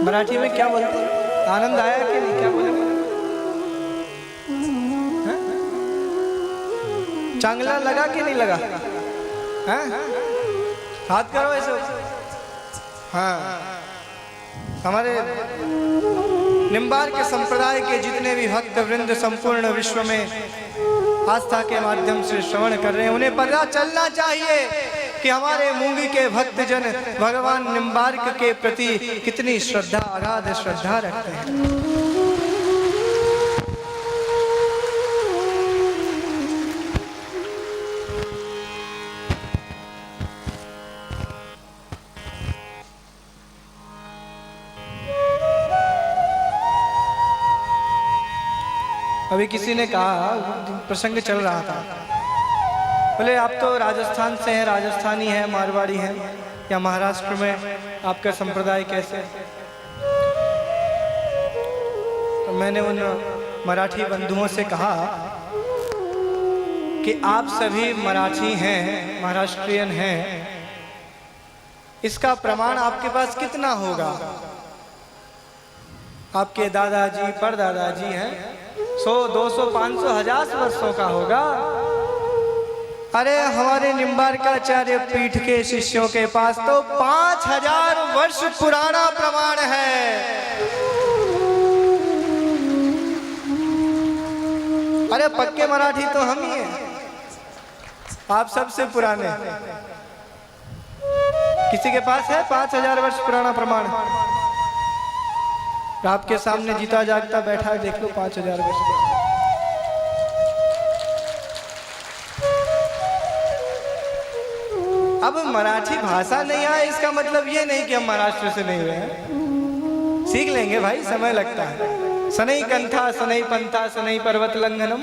मराठी में क्या बोलते हैं? आनंद आया कि नहीं? क्या बोले? चांगला लगा कि नहीं लगा? हैं? हाथ करो ऐसे। हाँ, हमारे निम्बार्क संप्रदाय के जितने भी भक्त वृंद संपूर्ण विश्व में आस्था के माध्यम से श्रवण कर रहे हैं, उन्हें पता चलना चाहिए कि हमारे मूंगी के भक्तजन भगवान निम्बार्क के प्रति कितनी श्रद्धा, अगाध श्रद्धा रखते हैं। अभी किसी ने कहा, प्रसंग चल रहा था, बोले आप तो राजस्थान से हैं, राजस्थानी हैं, मारवाड़ी हैं, या महाराष्ट्र में आपका संप्रदाय कैसे? तो मैंने उन मराठी बंधुओं से कहा कि आप सभी मराठी हैं, महाराष्ट्रियन हैं, इसका प्रमाण आपके पास कितना होगा? आपके दादाजी परदादाजी हैं, 100, 200, 500, 1000 वर्षों का होगा। अरे हमारे निम्बार्काचार्य पीठ के शिष्यों के पास तो 5000 वर्ष पुराना प्रमाण है। अरे पक्के मराठी तो हम ही हैं, आप सबसे पुराने। किसी के पास है 5000 वर्ष पुराना प्रमाण? आपके सामने जीता जागता बैठा है, देख लो 5000 वर्ष। अब मराठी भाषा नहीं आए इसका मतलब ये नहीं कि हम महाराष्ट्र से नहीं हुए हैं। सीख लेंगे भाई, समय लगता है। सनई कंथा सनई पंथा सनई पर्वत लंघनम।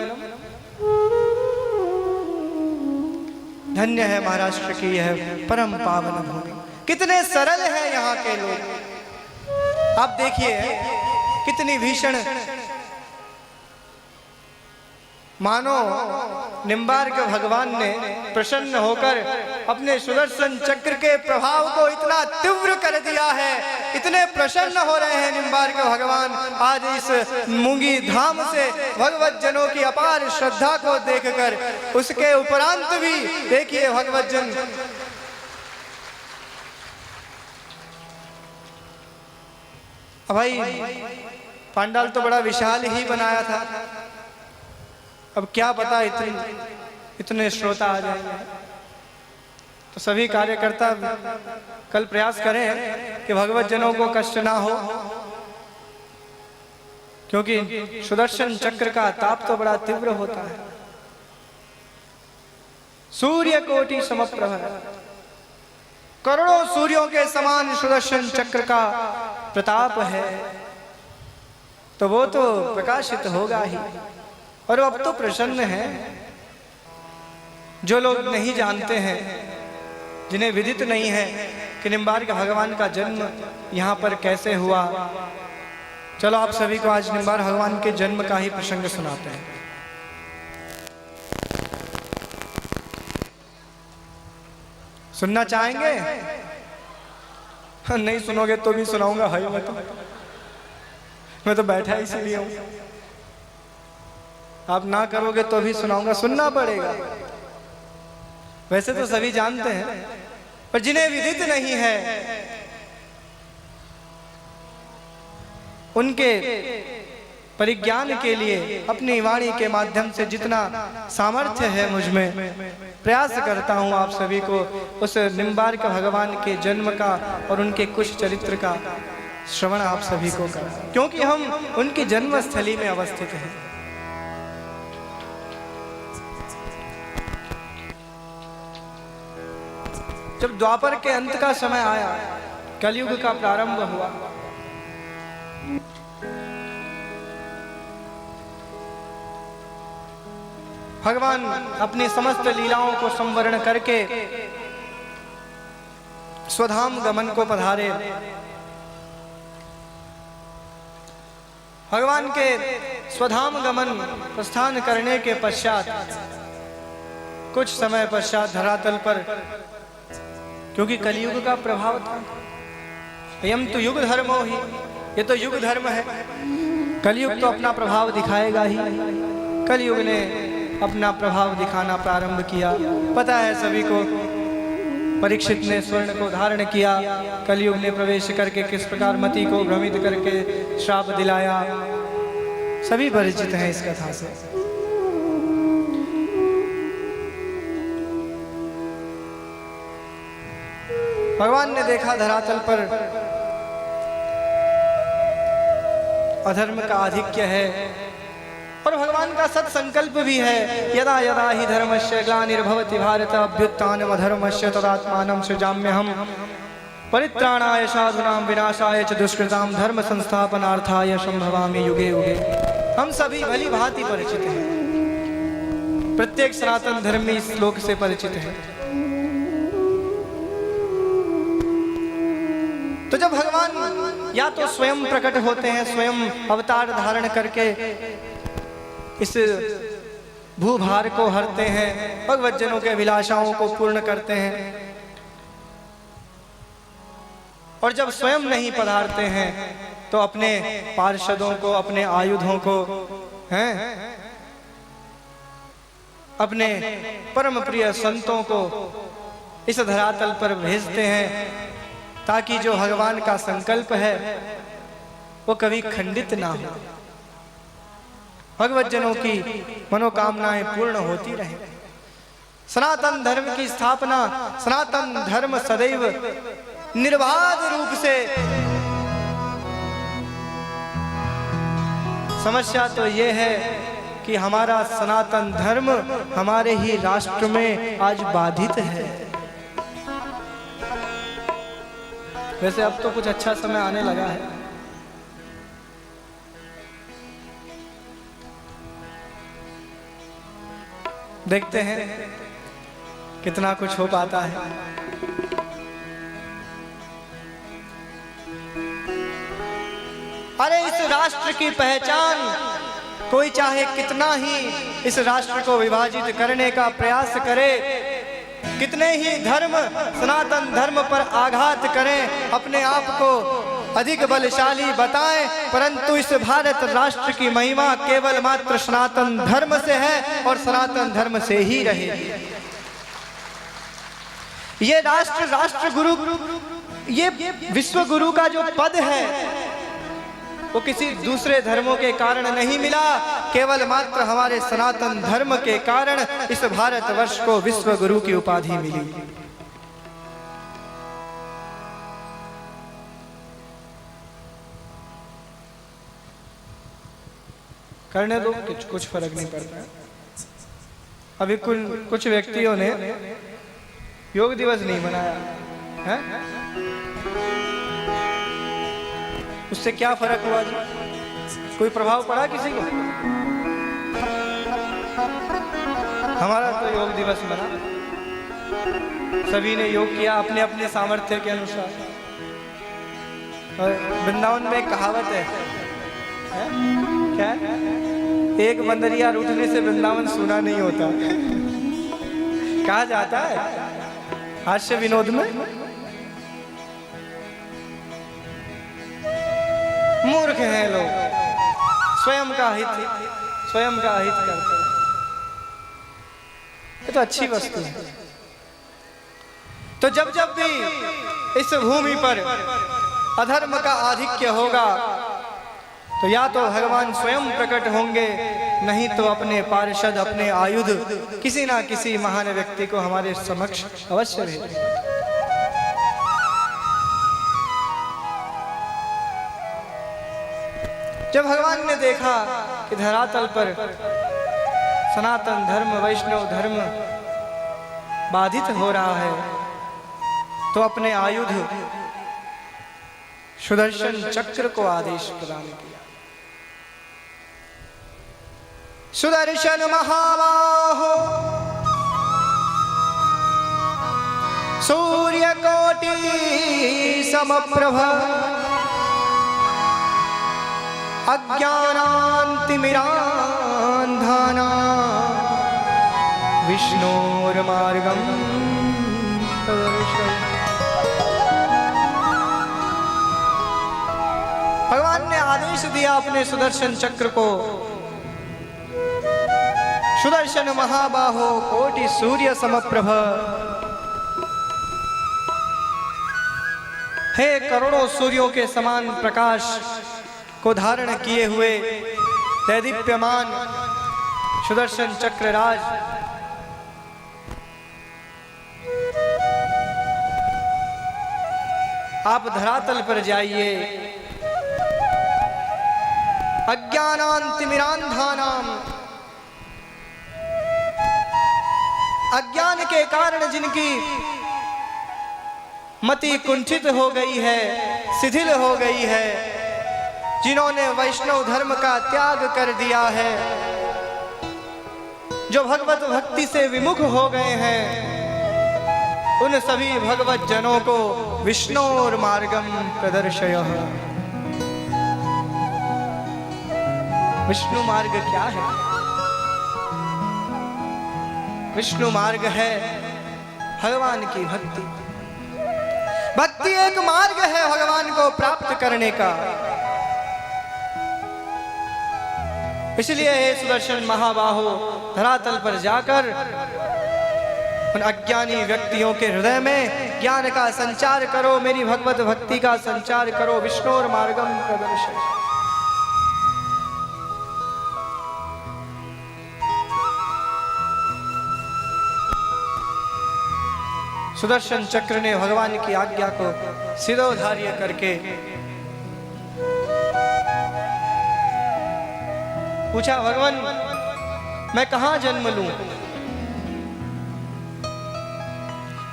धन्य है महाराष्ट्र की यह परम पावन भूमि। कितने सरल है यहाँ के लोग। आप देखिए कितनी भीषण, मानो निम्बार्क भगवान ने प्रसन्न होकर अपने सुदर्शन चक्र के प्रभाव को इतना तीव्र कर दिया है, इतने प्रसन्न हो रहे हैं निम्बार्क भगवान आज इस मूंगी धाम से भगवत जनों की अपार श्रद्धा को देखकर। उसके उपरांत भी देखिए भगवत जन भाई पांडाल तो बड़ा विशाल ही बनाया था, अब क्या पता इतने श्रोता आ जाएंगे। तो सभी कार्यकर्ता कल प्रयास करें कि भगवत जनों को कष्ट ना हो, क्योंकि सुदर्शन चक्र का ताप तो बड़ा तीव्र होता है। सूर्य कोटि समप्रभ, करोड़ों सूर्यों के समान सुदर्शन चक्र का प्रताप है, तो वो तो प्रकाशित होगा ही। और अब तो प्रसन्न है। जो लोग नहीं जानते हैं, जिन्हें विदित नहीं है कि निम्बार्क भगवान का जन्म यहाँ पर कैसे हुआ, चलो आप सभी को आज निम्बार्क भगवान के जन्म का ही प्रसंग सुनाते हैं। सुनना चाहेंगे? नहीं सुनोगे तो भी सुनाऊंगा भाई, मैं तो बैठा इसीलिए हूं। आप ना करोगे तो भी सुनाऊंगा, सुनना पड़ेगा। वैसे तो सभी जानते हैं, पर जिन्हें विदित नहीं है उनके परिज्ञान के लिए अपनी वाणी के माध्यम से जितना सामर्थ्य है मुझ में, प्रयास करता हूं आप सभी को उस निम्बार्क भगवान के जन्म का और उनके कुछ चरित्र का श्रवण आप सभी को करें, क्योंकि हम उनकी जन्मस्थली में अवस्थित हैं। जब द्वापर के अंत का समय आया, कलयुग का प्रारंभ हुआ, भगवान अपनी समस्त लीलाओं को संवरण करके स्वधाम गमन को पधारे। भगवान के स्वधाम गमन प्रस्थान करने के पश्चात कुछ समय पश्चात धरातल पर, क्योंकि कलयुग का प्रभाव था, यम तो युग धर्मो ही, ये तो युग धर्म है। कलयुग तो अपना प्रभाव दिखाएगा ही। कलयुग ने अपना प्रभाव दिखाना प्रारंभ किया। पता है सभी को, परीक्षित ने स्वर्ण को धारण किया, कलयुग ने प्रवेश करके किस प्रकार मति को भ्रमित करके श्राप दिलाया। सभी परिचित हैं इस कथा से। भगवान ने देखा धरातल पर अधर्म का आधिक्य है, और भगवान का सत संकल्प भी है, यदा यदा ही धर्मस्य ग्लानिर्भवति भारत अभ्युत्थानम् अधर्मस्य तदात्मानं सृजाम्यहम् परित्राणाय साधूनां विनाशाय च दुष्कृतां धर्म संस्थापनार्थाय संभवामि युगे युगे। हम सभी भली भांति परिचित हैं, प्रत्येक सनातन धर्मी इस श्लोक से परिचित है। तो जब भगवान या तो स्वयं प्रकट होते हैं, स्वयं अवतार धारण करके इस भूभार को हरते हैं, भगवज्जनों के अभिलाषाओं को पूर्ण करते हैं, और जब स्वयं नहीं पधारते हैं तो अपने पार्षदों को, अपने आयुधों को, हैं, अपने परम प्रिय संतों को इस धरातल पर भेजते हैं, ताकि जो भगवान का संकल्प है वो कभी खंडित ना हो, भगवज्जनों की मनोकामनाएं पूर्ण होती रहे। सनातन धर्म की स्थापना, सनातन धर्म सदैव निर्बाध रूप से। समस्या तो ये है कि हमारा सनातन धर्म हमारे ही राष्ट्र में आज बाधित है। वैसे अब तो कुछ अच्छा समय आने लगा है। देखते हैं कितना कुछ हो पाता है। अरे इस राष्ट्र की पहचान कोई चाहे कितना ही इस राष्ट्र को विभाजित करने का प्रयास करे, कितने ही धर्म सनातन धर्म पर आघात करें, अपने आप को अधिक बलशाली बताएं, परंतु इस भारत राष्ट्र की महिमा केवल मात्र सनातन धर्म से है और सनातन धर्म से ही रहेगी। ये राष्ट्र गुरु, ये विश्व गुरु का जो पद है वो किसी दूसरे धर्मों के कारण नहीं मिला, केवल मात्र हमारे सनातन धर्म के कारण इस भारतवर्ष को विश्व गुरु की उपाधि मिली। करने दो, कुछ फर्क नहीं पड़ता। अभी कुछ व्यक्तियों ने योग दिवस नहीं मनाया है, उससे क्या फर्क हुआ जी? कोई प्रभाव पड़ा किसी को? हमारा तो योग दिवस मना, सभी ने योग किया अपने अपने सामर्थ्य के अनुसार। और वृंदावन में एक कहावत है? क्या है? एक बंदरिया रूठने से वृंदावन सूना नहीं होता। कहा जाता है हास्य विनोद में। मूर्ख हैं लोग, स्वयं का हित करते हैं। ये तो अच्छी वस्तु है। तो जब जब भी इस भूमि पर अधर्म का आधिक्य होगा तो या तो भगवान स्वयं प्रकट होंगे, नहीं तो अपने पार्षद, अपने आयुध, किसी ना किसी महान व्यक्ति को हमारे समक्ष अवश्य भेजेंगे। जब भगवान ने देखा कि धरातल पर सनातन धर्म, वैष्णव धर्म बाधित हो रहा है, तो अपने आयुध सुदर्शन चक्र को आदेश प्रदान किया। सुदर्शन महाबाहो सूर्यकोटि समप्रभ अज्ञानान्तिमिरान्धना विष्णोर्मार्गं प्रदर्शय। भगवान आशीष दिया अपने सुदर्शन चक्र को। सुदर्शन महाबाहो कोटि सूर्य समप्रभ, हे करोड़ों सूर्यों के समान प्रकाश को धारण किए हुए दैदीप्यमान सुदर्शन चक्र राज, आप धरातल पर जाइए। अज्ञानान्तिमिरान्धानाम, अज्ञान के कारण जिनकी मति कुंठित हो गई है, शिथिल हो गई है, जिन्होंने वैष्णव धर्म का त्याग कर दिया है, जो भगवत भक्ति से विमुख हो गए हैं, उन सभी भगवत जनों को विष्णोर मार्गम प्रदर्शयः। विष्णु मार्ग क्या है? विष्णु मार्ग है भगवान की भक्ति। भक्ति एक मार्ग है भगवान को प्राप्त करने का। इसलिए हे सुदर्शन महाबाहो, धरातल पर जाकर उन अज्ञानी व्यक्तियों के हृदय में ज्ञान का संचार करो, मेरी भगवत भक्ति का संचार करो। विष्णोर मार्गम प्रदर्शय। सुदर्शन चक्र ने भगवान की आज्ञा को शिरोधार्य करके पूछा, भगवान मैं कहां जन्म लूं?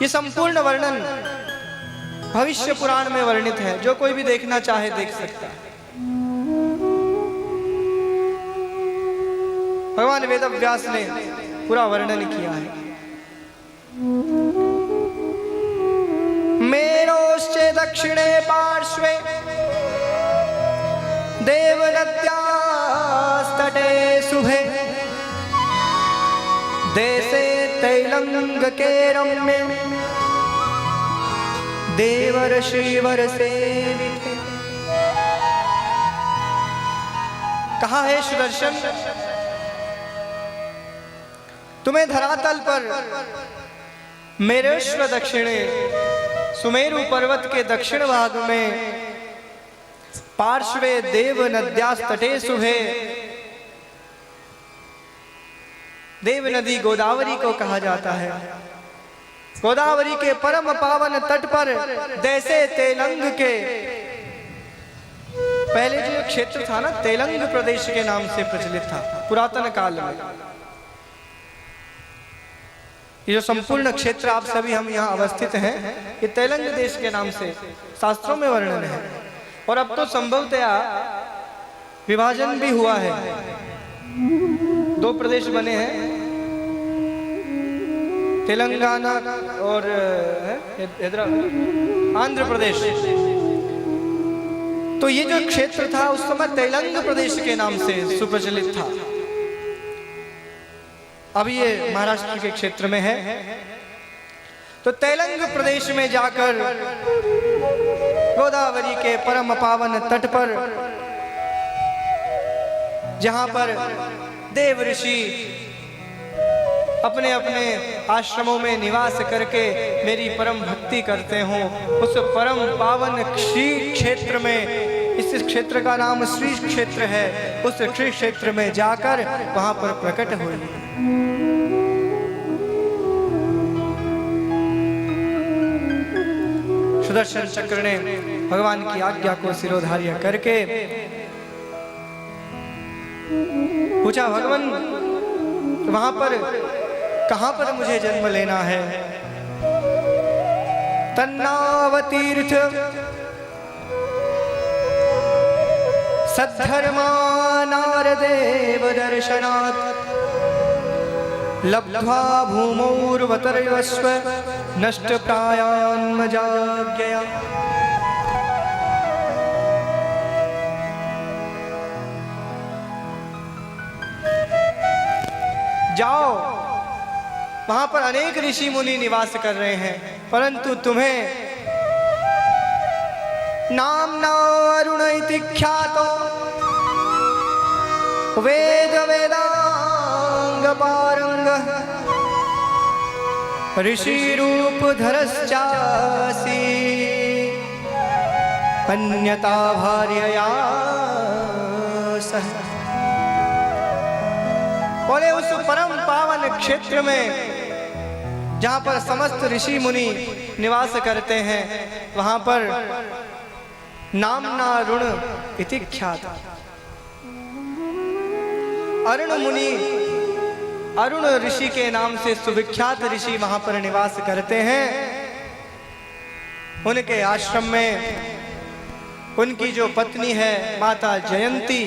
ये संपूर्ण वर्णन भविष्य पुराण में वर्णित है, जो कोई भी देखना चाहे देख सकता है। भगवान वेदव्यास ने पूरा वर्णन किया है। मेरोश्चे दक्षिणे पार्श्वे देवनद्यास्तटे शुभे, देशे तैलंग के रम्ये देवर्षिवर सेविते। कहा है सुदर्शन, तुम्हें धरातल पर मेरेश्वर दक्षिणे, सुमेरु पर्वत के दक्षिण भाग में पार्श्वे देव नद्यास्तटे शुभे, देव नदी गोदावरी को कहा जाता है। गोदावरी के परम पावन तट पर जैसे तेलंग के, पहले जो क्षेत्र था ना, तेलंग प्रदेश के नाम से प्रचलित था पुरातन काल में। ये जो संपूर्ण क्षेत्र आप सभी हम यहाँ अवस्थित हैं, ये तेलंग देश के नाम से शास्त्रों में वर्णन है। और अब तो संभवतया विभाजन भी हुआ है, दो प्रदेश बने हैं, तेलंगाना और आंध्र प्रदेश। तो ये जो क्षेत्र था उस समय तेलंग प्रदेश के नाम से सुप्रचलित था। अब ये महाराष्ट्र के क्षेत्र में है। तो तेलंग प्रदेश में जाकर गोदावरी के परम पावन तट पर, जहां पर देव ऋषि अपने अपने आश्रमों में निवास करके मेरी परम भक्ति करते हों, उस परम पावन क्षेत्र में, इस क्षेत्र का नाम श्री क्षेत्र है, उस श्री क्षेत्र में जाकर वहां पर प्रकट हुई। सुदर्शन चक्र ने भगवान की आज्ञा को शिरोधार्य करके पूछा, भगवान वहां पर कहां पर मुझे जन्म लेना है? तन्नावतीर्थ सद्धर्मा नारदेव दर्शनात् लब्ध्वा भूमौर्वतर्वस्व नष्ट प्रायान्मजाज्ञया। जाओ, वहां पर अनेक ऋषि मुनि निवास कर रहे हैं, परंतु तुम्हें नाम्ना अरुण इति ख्यातो वेद वेदांग पारंगः ऋषि रूप धरश्चासी अन्यता भार्यया सह। बोले उस परम पावन क्षेत्र में जहां पर समस्त ऋषि मुनि निवास करते हैं, वहां पर नामना अरुण इति ख्यात अरुण मुनि, अरुण ऋषि के नाम से सुविख्यात ऋषि वहां पर निवास करते हैं। उनके आश्रम में उनकी जो पत्नी है माता जयंती,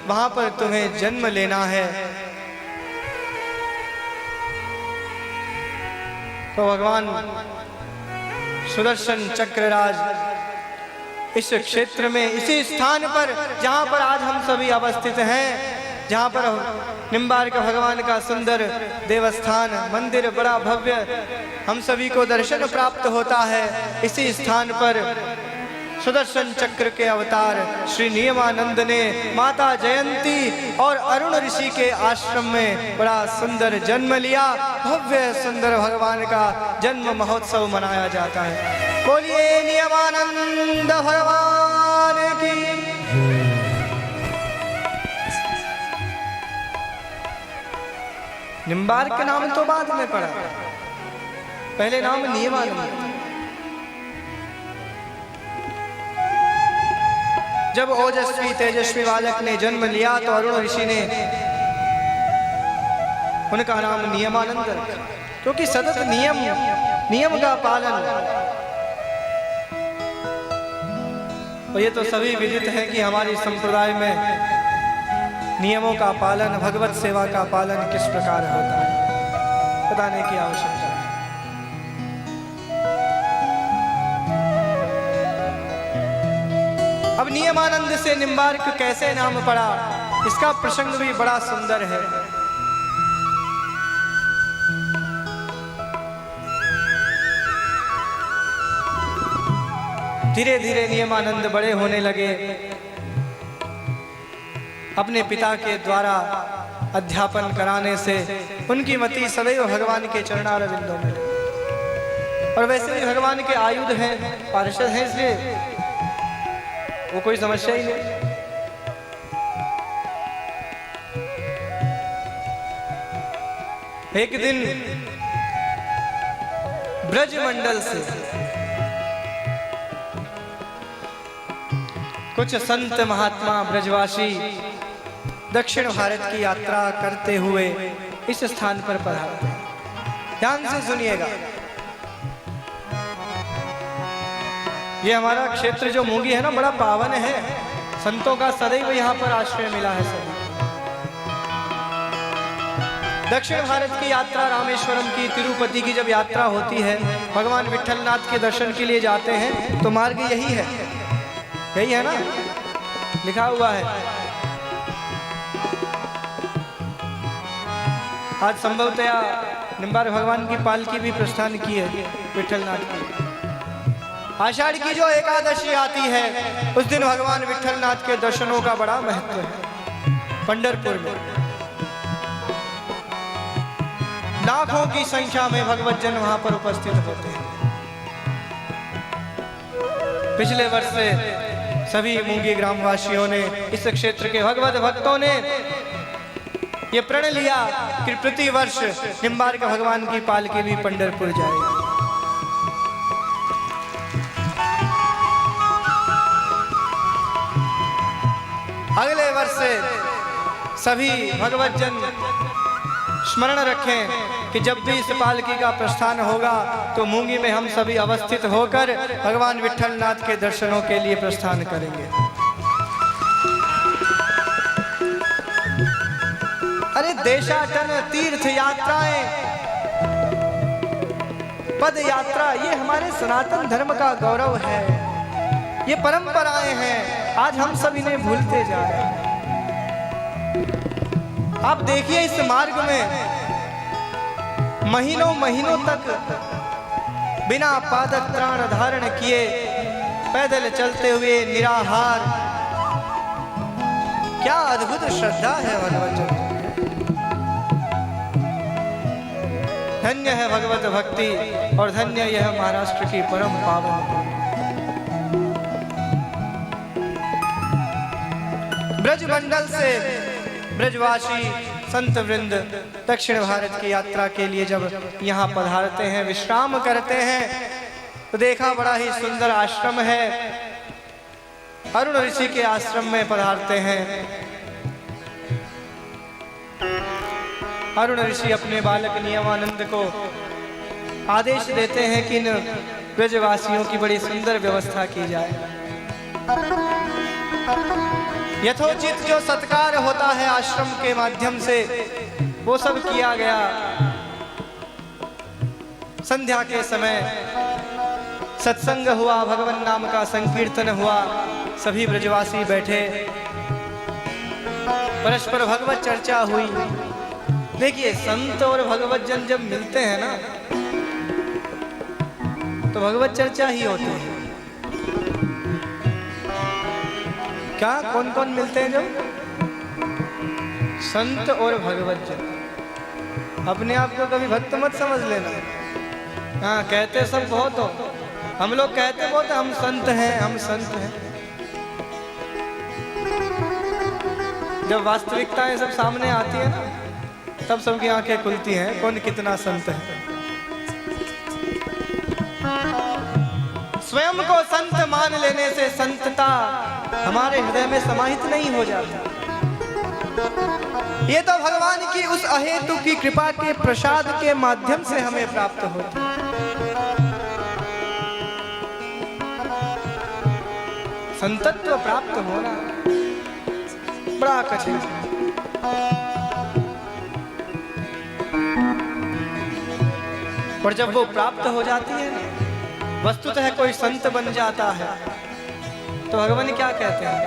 वहां पर तुम्हें जन्म लेना है। तो भगवान सुदर्शन चक्रराज इस क्षेत्र में, इसी स्थान पर जहां पर आज हम सभी अवस्थित हैं, जहां पर निम्बार्क भगवान का सुंदर देवस्थान मंदिर बड़ा भव्य हम सभी को दर्शन प्राप्त होता है, इसी स्थान पर सुदर्शन चक्र के अवतार श्री नियमानंद ने माता जयंती और अरुण ऋषि के आश्रम में बड़ा सुंदर जन्म लिया। भव्य सुंदर भगवान का जन्म महोत्सव मनाया जाता है। बोलिए नियमानंद भगवान की। निम्बार्क के नाम तो बाद में पड़ा, पहले नाम नियमानंद। जब ओजस्वी तेजस्वी बालक ने जन्म लिया तो अरुण ऋषि ने उनका नाम नियमानंद रखा, क्योंकि सतत नियम का पालन। और ये तो सभी विदित है कि हमारी संप्रदाय में नियमों का पालन, भगवत सेवा का पालन किस प्रकार होता है, बताने की आवश्यकता है। अब नियमानंद से निम्बार्क कैसे नाम पड़ा, इसका प्रसंग भी बड़ा सुंदर है। धीरे धीरे नियमानंद बड़े होने लगे, अपने पिता के द्वारा अध्यापन कराने से उनकी मति सदैव भगवान के चरणारविंदों में। और वैसे भी भगवान के आयुध हैं, पार्षद हैं, इसलिए वो कोई समस्या ही नहीं। एक दिन ब्रज मंडल से कुछ संत महात्मा ब्रजवासी दक्षिण भारत की यात्रा करते हुए इस स्थान पर पधारते हैं। ध्यान से सुनिएगा, ये हमारा क्षेत्र जो मूंगी है ना, बड़ा पावन है। संतों का सदैव यहाँ पर आश्रय मिला है सभी। दक्षिण भारत की यात्रा, रामेश्वरम की, तिरुपति की जब यात्रा होती है, भगवान विट्ठलनाथ के दर्शन के लिए जाते हैं, तो मार्ग यही है, यही है ना, लिखा हुआ है। आज संभवतया निम्बार्क भगवान की पालकी भी प्रस्थान की है विट्ठलनाथ की। आषाढ़ की जो एकादशी आती है, उस दिन भगवान विट्ठलनाथ के दर्शनों का बड़ा महत्व है। पंढरपुर में लाखों की संख्या में भगवत जन वहां पर उपस्थित होते हैं। पिछले वर्ष से सभी मूंगी ग्रामवासियों ने, इस क्षेत्र के भगवत भक्तों ने ये प्रण लिया कि प्रति वर्ष निम्बार्क भगवान की पालकी भी पंढरपुर जाएगी। अगले वर्ष से सभी भगवत जन स्मरण रखें कि जब भी इस पालकी का प्रस्थान होगा तो मूंगी में हम सभी अवस्थित होकर भगवान विट्ठलनाथ के दर्शनों के लिए प्रस्थान करेंगे। अरे देशाटन, तीर्थ यात्राएं, पद यात्रा, ये हमारे सनातन धर्म का गौरव है, ये परंपराएं हैं। आज हम सब इन्हें भूलते जा रहे हैं। आप देखिए इस मार्ग में महीनों महीनों तक बिना पादक त्राण धारण किए पैदल चलते हुए निराहार, क्या अद्भुत श्रद्धा है भगवत जन। धन्य है भगवत भक्ति और धन्य यह महाराष्ट्र की परम पावन ब्रज मंडल से ब्रजवासी संत वृंद दक्षिण भारत की यात्रा के लिए जब यहाँ पधारते हैं, विश्राम करते हैं, तो देखा बड़ा ही सुंदर आश्रम है। अरुण ऋषि के आश्रम में पधारते हैं। अरुण ऋषि अपने बालक नियमानंद को आदेश देते हैं कि इन ब्रजवासियों की बड़ी सुंदर व्यवस्था की जाए। यथोचित जो सत्कार होता है आश्रम के माध्यम से, वो सब किया गया। संध्या के समय सत्संग हुआ, भगवान नाम का संकीर्तन हुआ, सभी ब्रजवासी बैठे, परस्पर भगवत चर्चा हुई। देखिए, संत और भगवत जन जब मिलते हैं ना, तो भगवत चर्चा ही होती है। क्या कौन कौन मिलते हैं जब? संत और भगवत जन। अपने आप को कभी भक्त मत समझ लेना। हाँ, कहते सब बहुत हो, हम लोग कहते बहुत हम संत हैं, हम संत हैं। जब वास्तविकताएं सब सामने आती है ना, तब सबकी आंखें खुलती हैं, कौन कितना संत है। स्वयं को संत मान लेने से संतता हमारे हृदय में समाहित नहीं हो जाती। ये तो भगवान की उस अहेतु की कृपा के प्रसाद के माध्यम से हमें प्राप्त होती है। संतत्व प्राप्त होना बड़ा कठिन है। और जब वो प्राप्त हो जाती है, वस्तुतः कोई संत बन जाता है, तो भगवान क्या कहते हैं?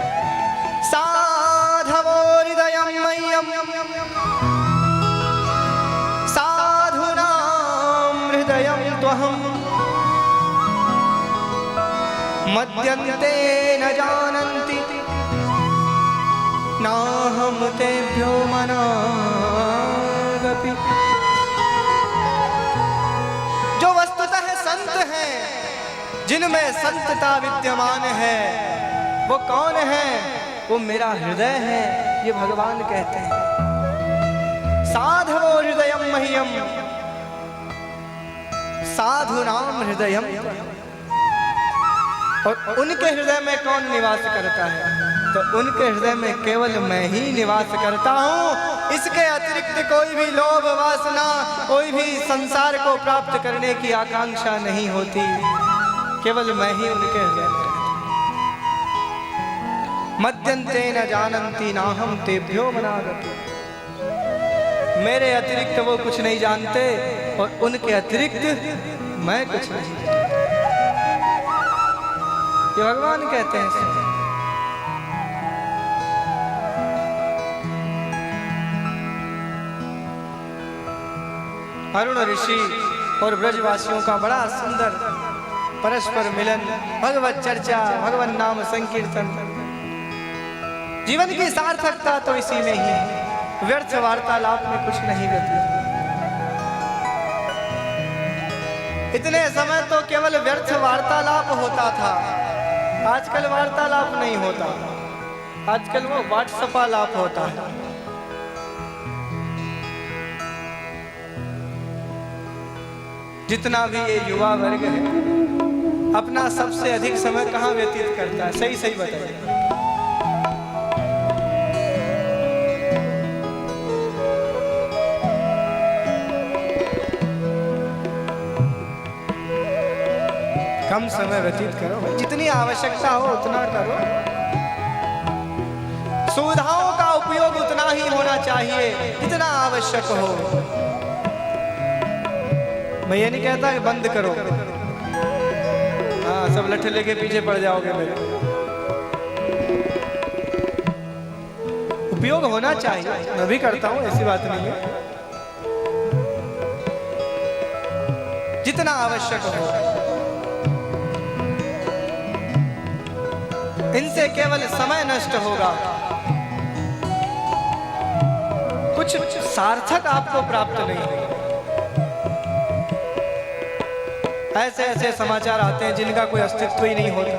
साधवो हृदयं मह्यं साधूनां हृदयं त्वहं मद्यन्ते न जानन्ति नाहं तेभ्यो मनागपि। जो वस्तुतः संत हैं, जिनमें संतता विद्यमान है, वो कौन है? वो मेरा हृदय है, ये भगवान कहते हैं। साधवो हृदयं मह्यं साधूनां हृदयं। और उनके हृदय में कौन निवास करता है? तो उनके हृदय में केवल मैं ही निवास करता हूँ। इसके अतिरिक्त कोई भी लोभ वासना, कोई भी संसार को प्राप्त करने की आकांक्षा नहीं होती। केवल मैं ही उनके हृदय में। मद्यन्ते न जानन्ति नाहं तेभ्यो मनागपि। मेरे अतिरिक्त वो कुछ नहीं जानते और उनके अतिरिक्त मैं कुछ नहीं जानता। ये भगवान कहते हैं। अरुण ऋषि और ब्रजवासियों का बड़ा सुंदर परस्पर मिलन, भगवत चर्चा, भगवान नाम संकीर्तन। जीवन की सार्थकता तो इसी में ही है। व्यर्थ वार्तालाप में कुछ नहीं व्यतीत। इतने समय तो केवल व्यर्थ वार्तालाप होता था, आजकल वार्तालाप नहीं होता, आजकल वो व्हाट्सएपालाप होता है। जितना भी ये युवा वर्ग है, अपना सबसे अधिक समय कहाँ व्यतीत करता है? सही सही बताइए। कम समय व्यतीत करो भाई, जितनी आवश्यकता हो उतना करो। सुविधाओं का उपयोग उतना ही होना चाहिए जितना आवश्यक हो। मैं ये नहीं कहता कि बंद करो, हाँ सब लट्ठे लेके पीछे पड़ जाओगे मेरे। उपयोग होना चाहिए, मैं भी करता हूं, ऐसी बात नहीं है। जितना आवश्यक हो। इनसे केवल समय नष्ट होगा, कुछ सार्थक आपको प्राप्त नहीं होगा। ऐसे ऐसे समाचार आते हैं जिनका कोई अस्तित्व ही नहीं होता।